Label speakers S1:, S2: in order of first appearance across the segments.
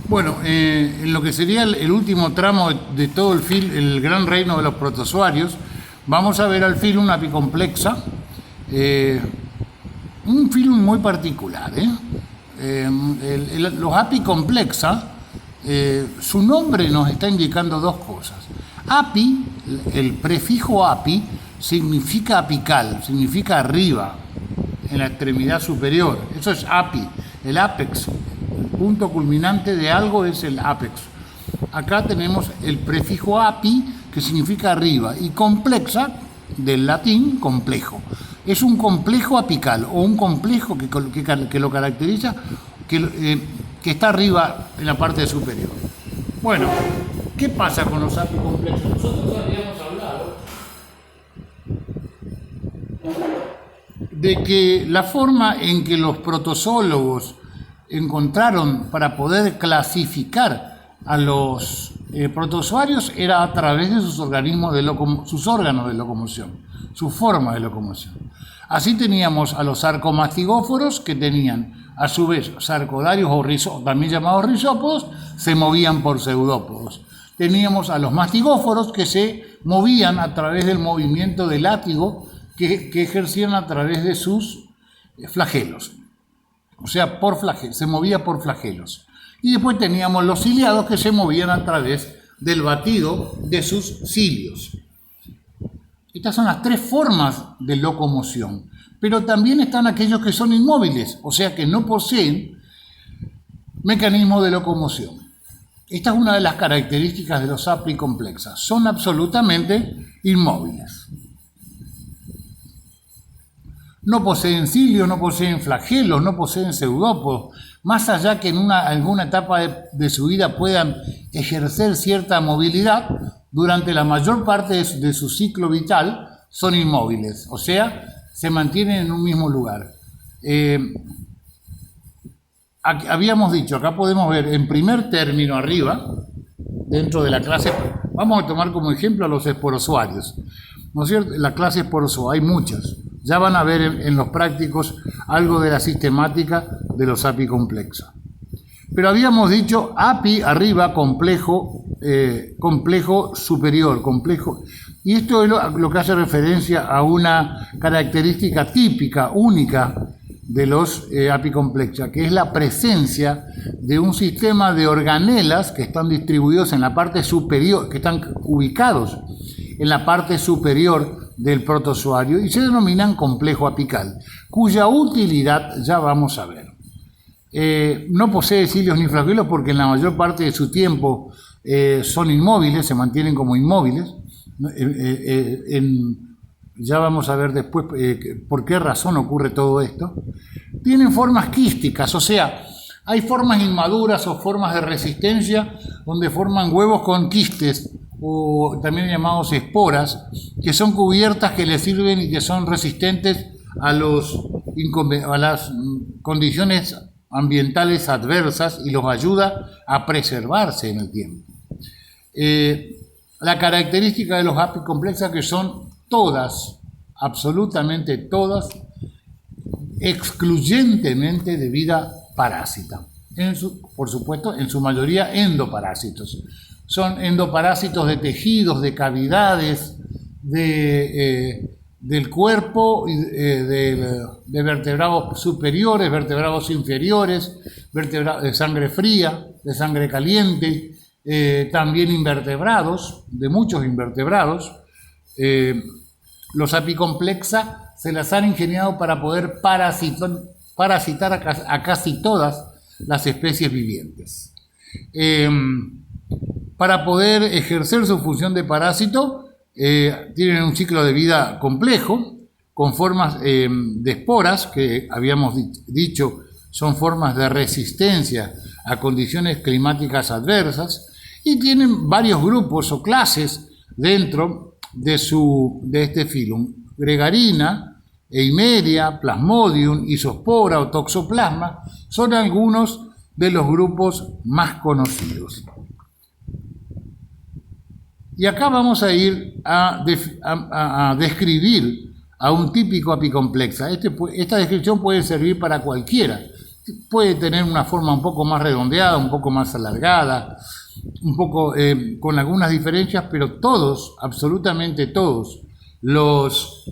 S1: Bueno, en lo que sería el último tramo de todo el gran reino de los protozoarios, vamos a ver al filum apicomplexa, un filum muy particular. Los apicomplexa, su nombre nos está indicando dos cosas. Api, el prefijo api, significa apical, significa arriba, en la extremidad superior. Eso es api, el apex. El punto culminante de algo es el apex. Acá tenemos el prefijo api, que significa arriba, y complexa, del latín complejo. Es un complejo apical, o un complejo que lo caracteriza, que está arriba en la parte superior. Bueno, ¿qué pasa con los apicomplexos? Nosotros habíamos hablado de que la forma en que los protozoólogos encontraron para poder clasificar a los protozoarios era a través de sus órganos de locomoción, su forma de locomoción. Así teníamos a los sarcomastigóforos, que tenían a su vez sarcodarios o también llamados rizópodos, se movían por pseudópodos. Teníamos a los mastigóforos, que se movían a través del movimiento del látigo que ejercían a través de sus flagelos. O sea, se movía por flagelos. Y después teníamos los ciliados, que se movían a través del batido de sus cilios. Estas son las tres formas de locomoción. Pero también están aquellos que son inmóviles, o sea que no poseen mecanismo de locomoción. Esta es una de las características de los apicomplexas. Son absolutamente inmóviles. No poseen cilios, no poseen flagelos, no poseen pseudópodos, más allá que en alguna etapa de su vida puedan ejercer cierta movilidad, durante la mayor parte de su ciclo vital son inmóviles, o sea, se mantienen en un mismo lugar. Habíamos dicho, acá podemos ver en primer término arriba, dentro de la clase, vamos a tomar como ejemplo a los esporozoarios, ¿no es cierto? La clase esporozoa, hay muchas. Ya van a ver en los prácticos algo de la sistemática de los apicomplexos. Pero habíamos dicho api arriba, complejo superior, complejo. Y esto es lo que hace referencia a una característica típica, única de los apicomplexos, que es la presencia de un sistema de organelas que están distribuidos en la parte superior, que están ubicados en la parte superior del protozoario y se denominan complejo apical, cuya utilidad ya vamos a ver. No posee cilios ni flagelos porque en la mayor parte de su tiempo son inmóviles, se mantienen como inmóviles. Ya vamos a ver después por qué razón ocurre todo esto. Tienen formas quísticas, o sea, hay formas inmaduras o formas de resistencia donde forman huevos con quistes, o también llamados esporas, que son cubiertas que les sirven y que son resistentes a las condiciones ambientales adversas y los ayuda a preservarse en el tiempo. La característica de los apicomplexos que son todas, absolutamente todas, excluyentemente de vida parásita. Por supuesto, en su mayoría endoparásitos. Son endoparásitos de tejidos, de cavidades, del cuerpo, de vertebrados superiores, vertebrados inferiores, de sangre fría, de sangre caliente, también invertebrados, de muchos invertebrados. Los apicomplexa se las han ingeniado para poder parasitar a casi todas las especies vivientes. Para poder ejercer su función de parásito, tienen un ciclo de vida complejo, con formas de esporas, que habíamos dicho son formas de resistencia a condiciones climáticas adversas, y tienen varios grupos o clases dentro de este filum: Gregarina, Eimeria, Plasmodium, Isospora o Toxoplasma, son algunos de los grupos más conocidos. Y acá vamos a ir a describir a un típico apicomplexa. Esta descripción puede servir para cualquiera. puede tener una forma un poco más redondeada, un poco más alargada, un poco con algunas diferencias, pero todos, absolutamente todos, los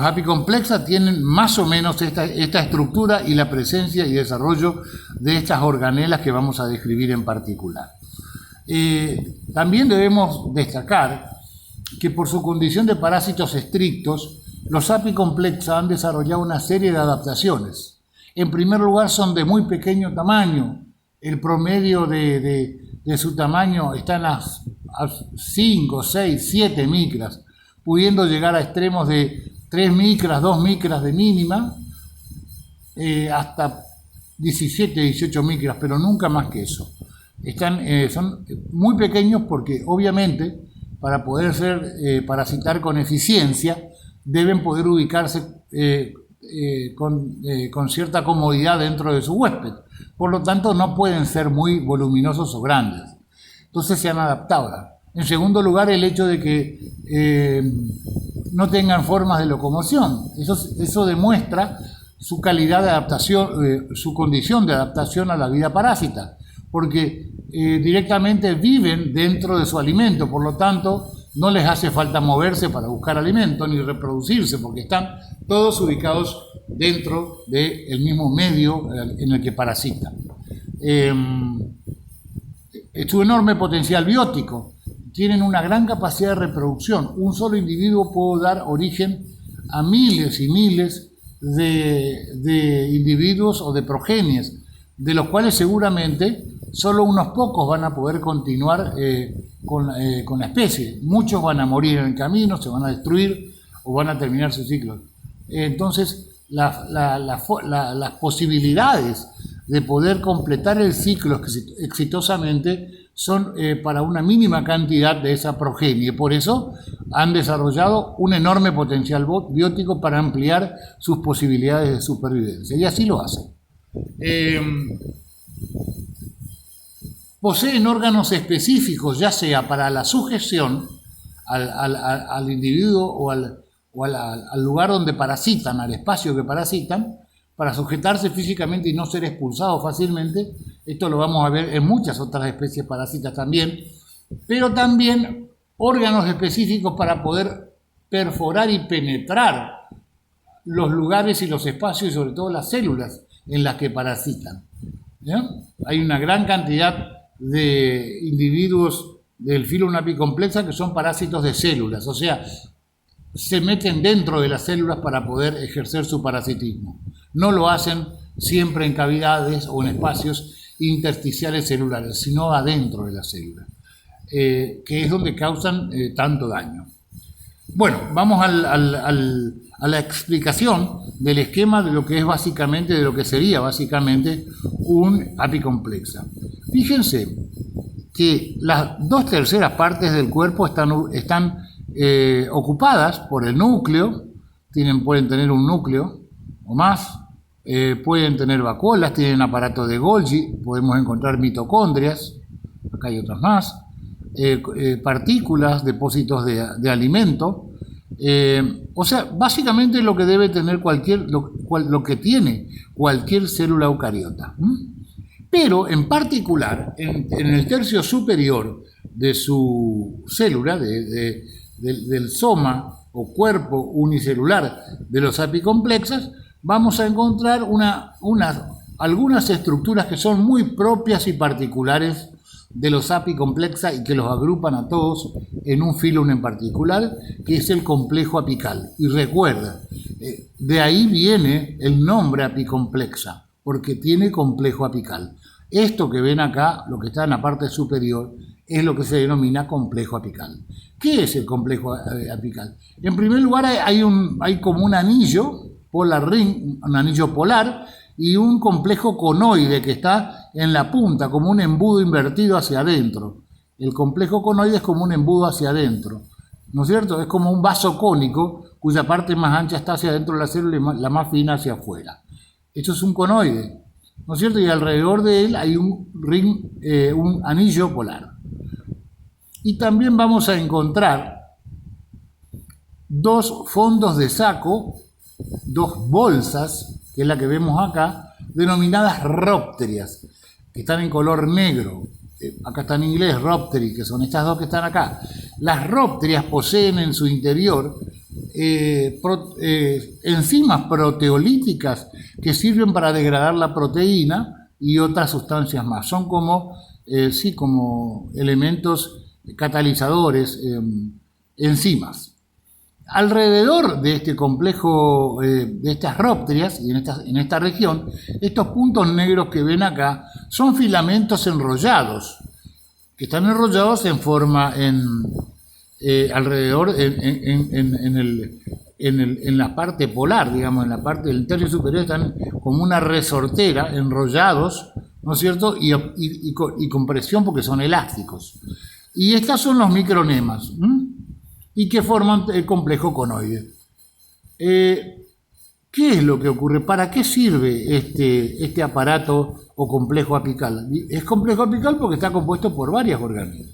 S1: apicomplexa tienen más o menos esta estructura y la presencia y desarrollo de estas organelas que vamos a describir en particular. También debemos destacar que por su condición de parásitos estrictos, los apicomplexa han desarrollado una serie de adaptaciones. En primer lugar, son de muy pequeño tamaño. El promedio de su tamaño está en las 5, 6, 7 micras, pudiendo llegar a extremos de 3 micras, 2 micras de mínima, hasta 17, 18 micras, pero nunca más que eso. Son muy pequeños porque obviamente para poder parasitar con eficiencia deben poder ubicarse con cierta comodidad dentro de su huésped. Por lo tanto, no pueden ser muy voluminosos o grandes. Entonces se han adaptado. En segundo lugar, el hecho de que no tengan formas de locomoción. Eso demuestra su calidad de adaptación, su condición de adaptación a la vida parásita, porque directamente viven dentro de su alimento, por lo tanto no les hace falta moverse para buscar alimento ni reproducirse, porque están todos ubicados dentro del mismo medio en el que parasitan. Su enorme potencial biótico, tienen una gran capacidad de reproducción. Un solo individuo puede dar origen a miles y miles de individuos o de progenies, de los cuales seguramente solo unos pocos van a poder continuar con la especie. Muchos van a morir en el camino, se van a destruir o van a terminar su ciclo. Entonces, las posibilidades de poder completar el ciclo exitosamente son para una mínima cantidad de esa progenie. Por eso han desarrollado un enorme potencial biótico para ampliar sus posibilidades de supervivencia. Y así lo hacen. Poseen órganos específicos, ya sea para la sujeción al individuo o al lugar donde parasitan, al espacio que parasitan, para sujetarse físicamente y no ser expulsados fácilmente. Esto lo vamos a ver en muchas otras especies parásitas también, pero también órganos específicos para poder perforar y penetrar los lugares y los espacios y sobre todo las células en las que parasitan. ¿Ya? Hay una gran cantidad de individuos del filo apicomplexa que son parásitos de células, o sea, se meten dentro de las células para poder ejercer su parasitismo. No lo hacen siempre en cavidades o en espacios intersticiales celulares, sino adentro de la célula, que es donde causan tanto daño. Bueno, vamos a la explicación del esquema de lo que es básicamente, de lo que sería básicamente un apicomplexa. Fíjense que las 2/3 partes del cuerpo están ocupadas por el núcleo, pueden tener un núcleo o más, pueden tener vacuolas, tienen aparato de Golgi, podemos encontrar mitocondrias, acá hay otras más, partículas, depósitos de alimento, o sea, básicamente lo que debe tener lo que tiene cualquier célula eucariota. Pero en particular, en el tercio superior de su célula, del soma o cuerpo unicelular de los apicomplexas, vamos a encontrar algunas estructuras que son muy propias y particulares de los apicomplexa y que los agrupan a todos en un filum en particular, que es el complejo apical. Y recuerda, de ahí viene el nombre apicomplexa, porque tiene complejo apical. Esto que ven acá, lo que está en la parte superior, es lo que se denomina complejo apical. ¿Qué es el complejo apical? En primer lugar, hay como un anillo polar ring, un anillo polar, y un complejo conoide que está en la punta, como un embudo invertido hacia adentro. El complejo conoide es como un embudo hacia adentro, ¿no es cierto? Es como un vaso cónico cuya parte más ancha está hacia adentro de la célula y la más fina hacia afuera. Esto es un conoide, ¿no es cierto? Y alrededor de él hay un ring, un anillo polar. Y también vamos a encontrar dos fondos de saco, dos bolsas que es la que vemos acá, denominadas Rhopterias, que están en color negro. Acá está en inglés Rhoptery, que son estas dos que están acá. Las Rhopterias poseen en su interior enzimas proteolíticas que sirven para degradar la proteína y otras sustancias más. Son como elementos catalizadores, enzimas. Alrededor de este complejo de estas Rhopterias y en esta región, estos puntos negros que ven acá son filamentos enrollados, que están enrollados en forma alrededor en la parte polar, digamos, en la parte del tercio superior están como una resortera, enrollados, ¿no es cierto? Y con presión porque son elásticos. Y estas son los micronemas, y que forman el complejo conoide. ¿Qué es lo que ocurre? ¿Para qué sirve este aparato o complejo apical? Es complejo apical porque está compuesto por varias orgánulas.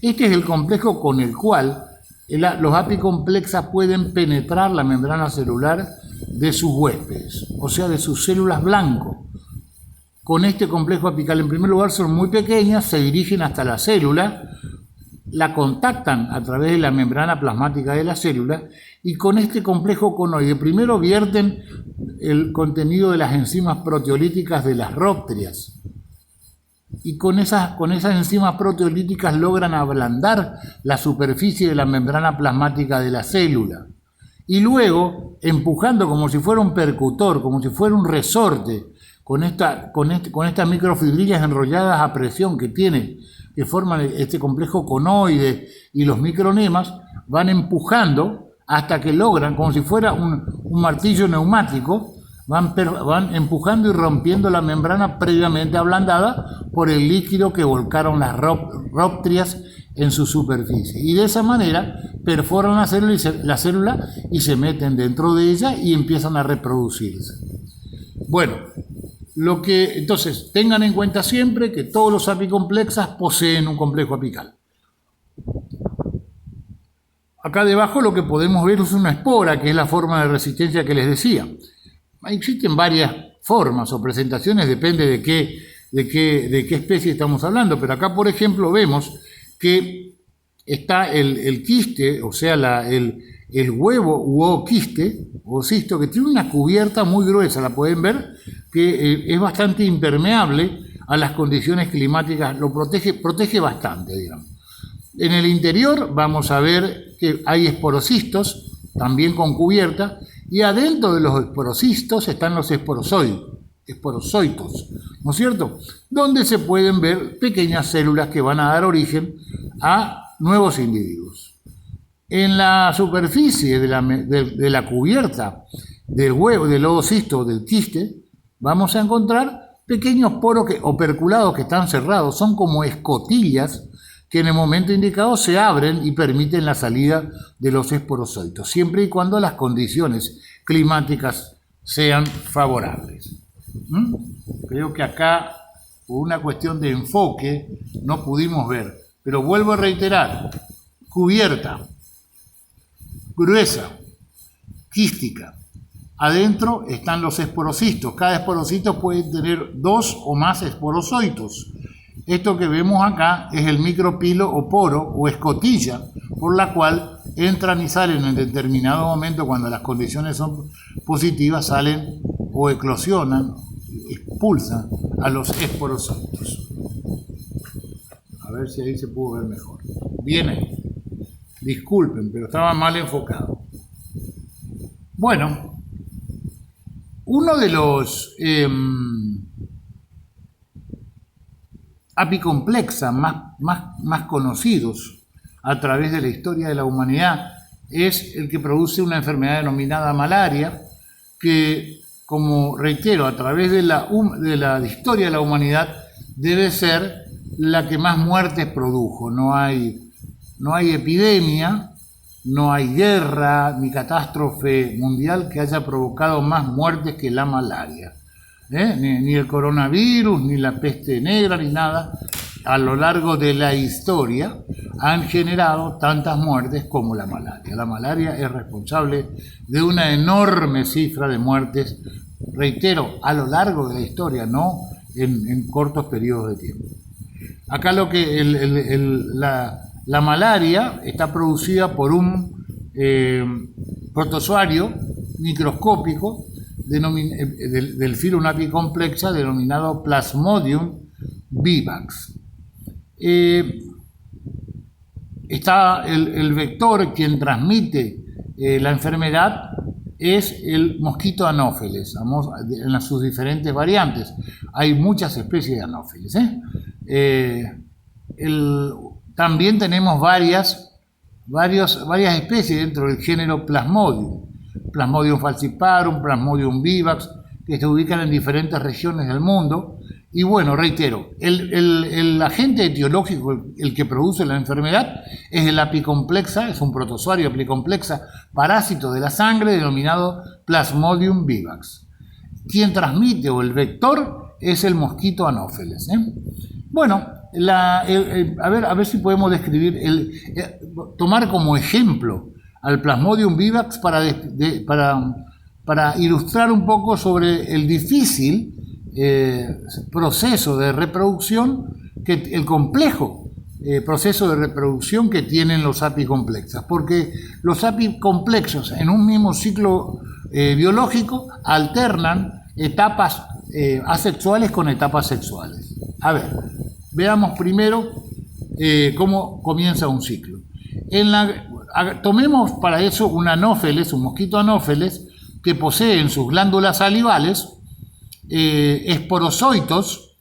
S1: Este es el complejo con el cual los apicomplexas pueden penetrar la membrana celular de sus huéspedes, o sea, de sus células blanco. Con este complejo apical, en primer lugar, son muy pequeñas, se dirigen hasta la célula, la contactan a través de la membrana plasmática de la célula y con este complejo conoide primero vierten el contenido de las enzimas proteolíticas de las Rhopterias y con esas enzimas proteolíticas logran ablandar la superficie de la membrana plasmática de la célula y luego, empujando como si fuera un percutor, como si fuera un resorte, con estas microfibrillas enrolladas a presión que forman este complejo conoide y los micronemas, van empujando hasta que logran, como si fuera un martillo neumático, van empujando y rompiendo la membrana previamente ablandada por el líquido que volcaron las Rhopterias en su superficie. Y de esa manera perforan la célula y se meten dentro de ella y empiezan a reproducirse. Bueno, entonces, tengan en cuenta siempre que todos los apicomplexas poseen un complejo apical. Acá debajo lo que podemos ver es una espora, que es la forma de resistencia que les decía. Existen varias formas o presentaciones, depende de qué especie estamos hablando, pero acá, por ejemplo, vemos que está el quiste, o sea, el huevo u quiste o cisto, que tiene una cubierta muy gruesa, la pueden ver, que es bastante impermeable a las condiciones climáticas, lo protege bastante, digamos. En el interior vamos a ver que hay esporocistos, también con cubierta, y adentro de los esporocistos están los esporozoitos, ¿no es cierto? Donde se pueden ver pequeñas células que van a dar origen a nuevos individuos. En la superficie de la cubierta del huevo, del ovocisto, del quiste, vamos a encontrar pequeños poros operculados que están cerrados, son como escotillas que en el momento indicado se abren y permiten la salida de los esporozoitos, siempre y cuando las condiciones climáticas sean favorables. Creo que acá, por una cuestión de enfoque, no pudimos ver, pero vuelvo a reiterar, cubierta, gruesa, quística. Adentro están los esporocistos. Cada esporocito puede tener 2 o más esporozoitos. Esto que vemos acá es el micropilo o poro o escotilla por la cual entran y salen en determinado momento cuando las condiciones son positivas, salen o eclosionan, expulsan a los esporozoitos. A ver si ahí se pudo ver mejor. Bien ahí. Disculpen, pero estaba mal enfocado. Bueno, uno de los apicomplexa más conocidos a través de la historia de la humanidad es el que produce una enfermedad denominada malaria, que, como reitero, a través de la historia de la humanidad debe ser la que más muertes produjo. No hay epidemia, no hay guerra ni catástrofe mundial que haya provocado más muertes que la malaria. Ni el coronavirus, ni la peste negra, ni nada, a lo largo de la historia han generado tantas muertes como la malaria. La malaria es responsable de una enorme cifra de muertes reitero, a lo largo de la historia, no en cortos periodos de tiempo. Acá lo que la malaria está producida por un protozoario microscópico del filo Apicomplexa denominado Plasmodium vivax. Está el vector quien transmite la enfermedad es el mosquito anófeles, en sus diferentes variantes. Hay muchas especies de anófeles. También tenemos varias especies dentro del género Plasmodium. Plasmodium falciparum, Plasmodium vivax, que se ubican en diferentes regiones del mundo. Y bueno, reitero, el agente etiológico, el que produce la enfermedad, es el apicomplexa, es un protozoario apicomplexa, parásito de la sangre, denominado Plasmodium vivax. Quien transmite, o el vector, es el mosquito anófeles. Bueno, a ver si podemos describir, tomar como ejemplo al Plasmodium vivax para ilustrar un poco sobre el difícil proceso de reproducción, el complejo proceso de reproducción que tienen los apicomplexas, porque los apicomplexos en un mismo ciclo biológico alternan etapas asexuales con etapas sexuales. A ver, veamos primero cómo comienza un ciclo. Tomemos para eso un anófeles, un mosquito anófeles, que posee en sus glándulas salivales esporozoitos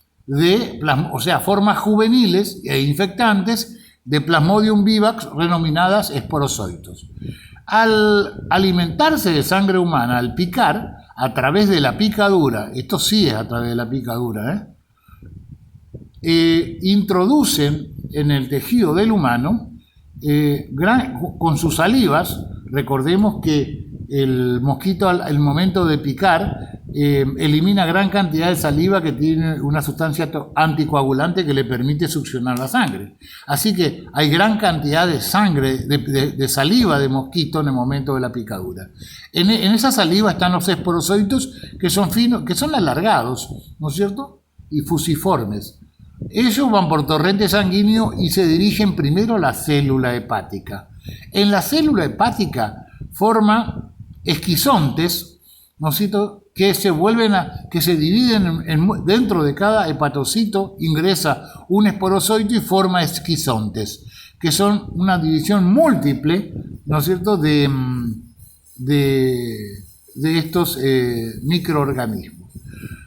S1: o sea, formas juveniles e infectantes de Plasmodium vivax denominadas esporozoitos. Al alimentarse de sangre humana, al picar, a través de la picadura, esto sí es a través de la picadura, introducen en el tejido del humano, con sus salivas. Recordemos que el mosquito al momento de picar elimina gran cantidad de saliva que tiene una sustancia anticoagulante que le permite succionar la sangre. Así que hay gran cantidad de sangre, de saliva de mosquito en el momento de la picadura. En esa saliva están los esporozoitos que son finos, que son alargados, ¿no es cierto? Y fusiformes. Ellos van por torrente sanguíneo y se dirigen primero a la célula hepática. En la célula hepática forma esquizontes, ¿no es cierto?, que se dividen dentro de cada hepatocito ingresa un esporozoito y forma esquizontes, que son una división múltiple, ¿no es cierto?, de estos microorganismos.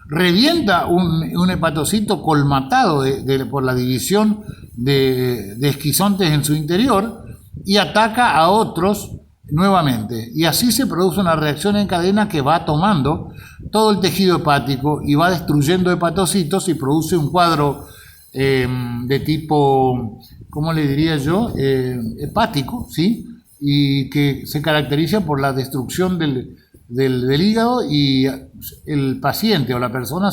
S1: Revienta un hepatocito colmatado por la división de esquizontes en su interior y ataca a otros nuevamente, y así se produce una reacción en cadena que va tomando todo el tejido hepático y va destruyendo hepatocitos y produce un cuadro de tipo, ¿cómo le diría yo?, hepático, ¿sí?, y que se caracteriza por la destrucción del hígado, y el paciente o la persona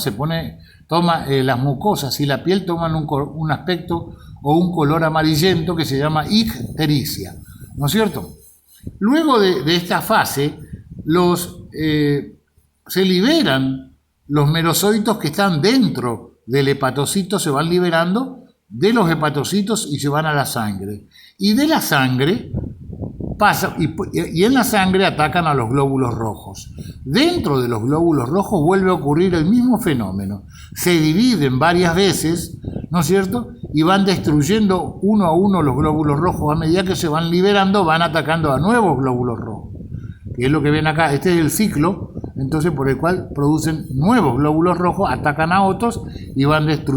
S1: toma las mucosas y la piel toman un aspecto o un color amarillento que se llama ictericia, ¿no es cierto? Luego de esta fase, se liberan los merozoitos que están dentro del hepatocito, se van liberando de los hepatocitos y se van a la sangre. Y de la sangre y en la sangre atacan a los glóbulos rojos. Dentro de los glóbulos rojos vuelve a ocurrir el mismo fenómeno. Se dividen varias veces, ¿no es cierto?, y van destruyendo uno a uno los glóbulos rojos. A medida que se van liberando, van atacando a nuevos glóbulos rojos, que es lo que ven acá. Este es el ciclo, entonces, por el cual producen nuevos glóbulos rojos, atacan a otros y van destruyendo.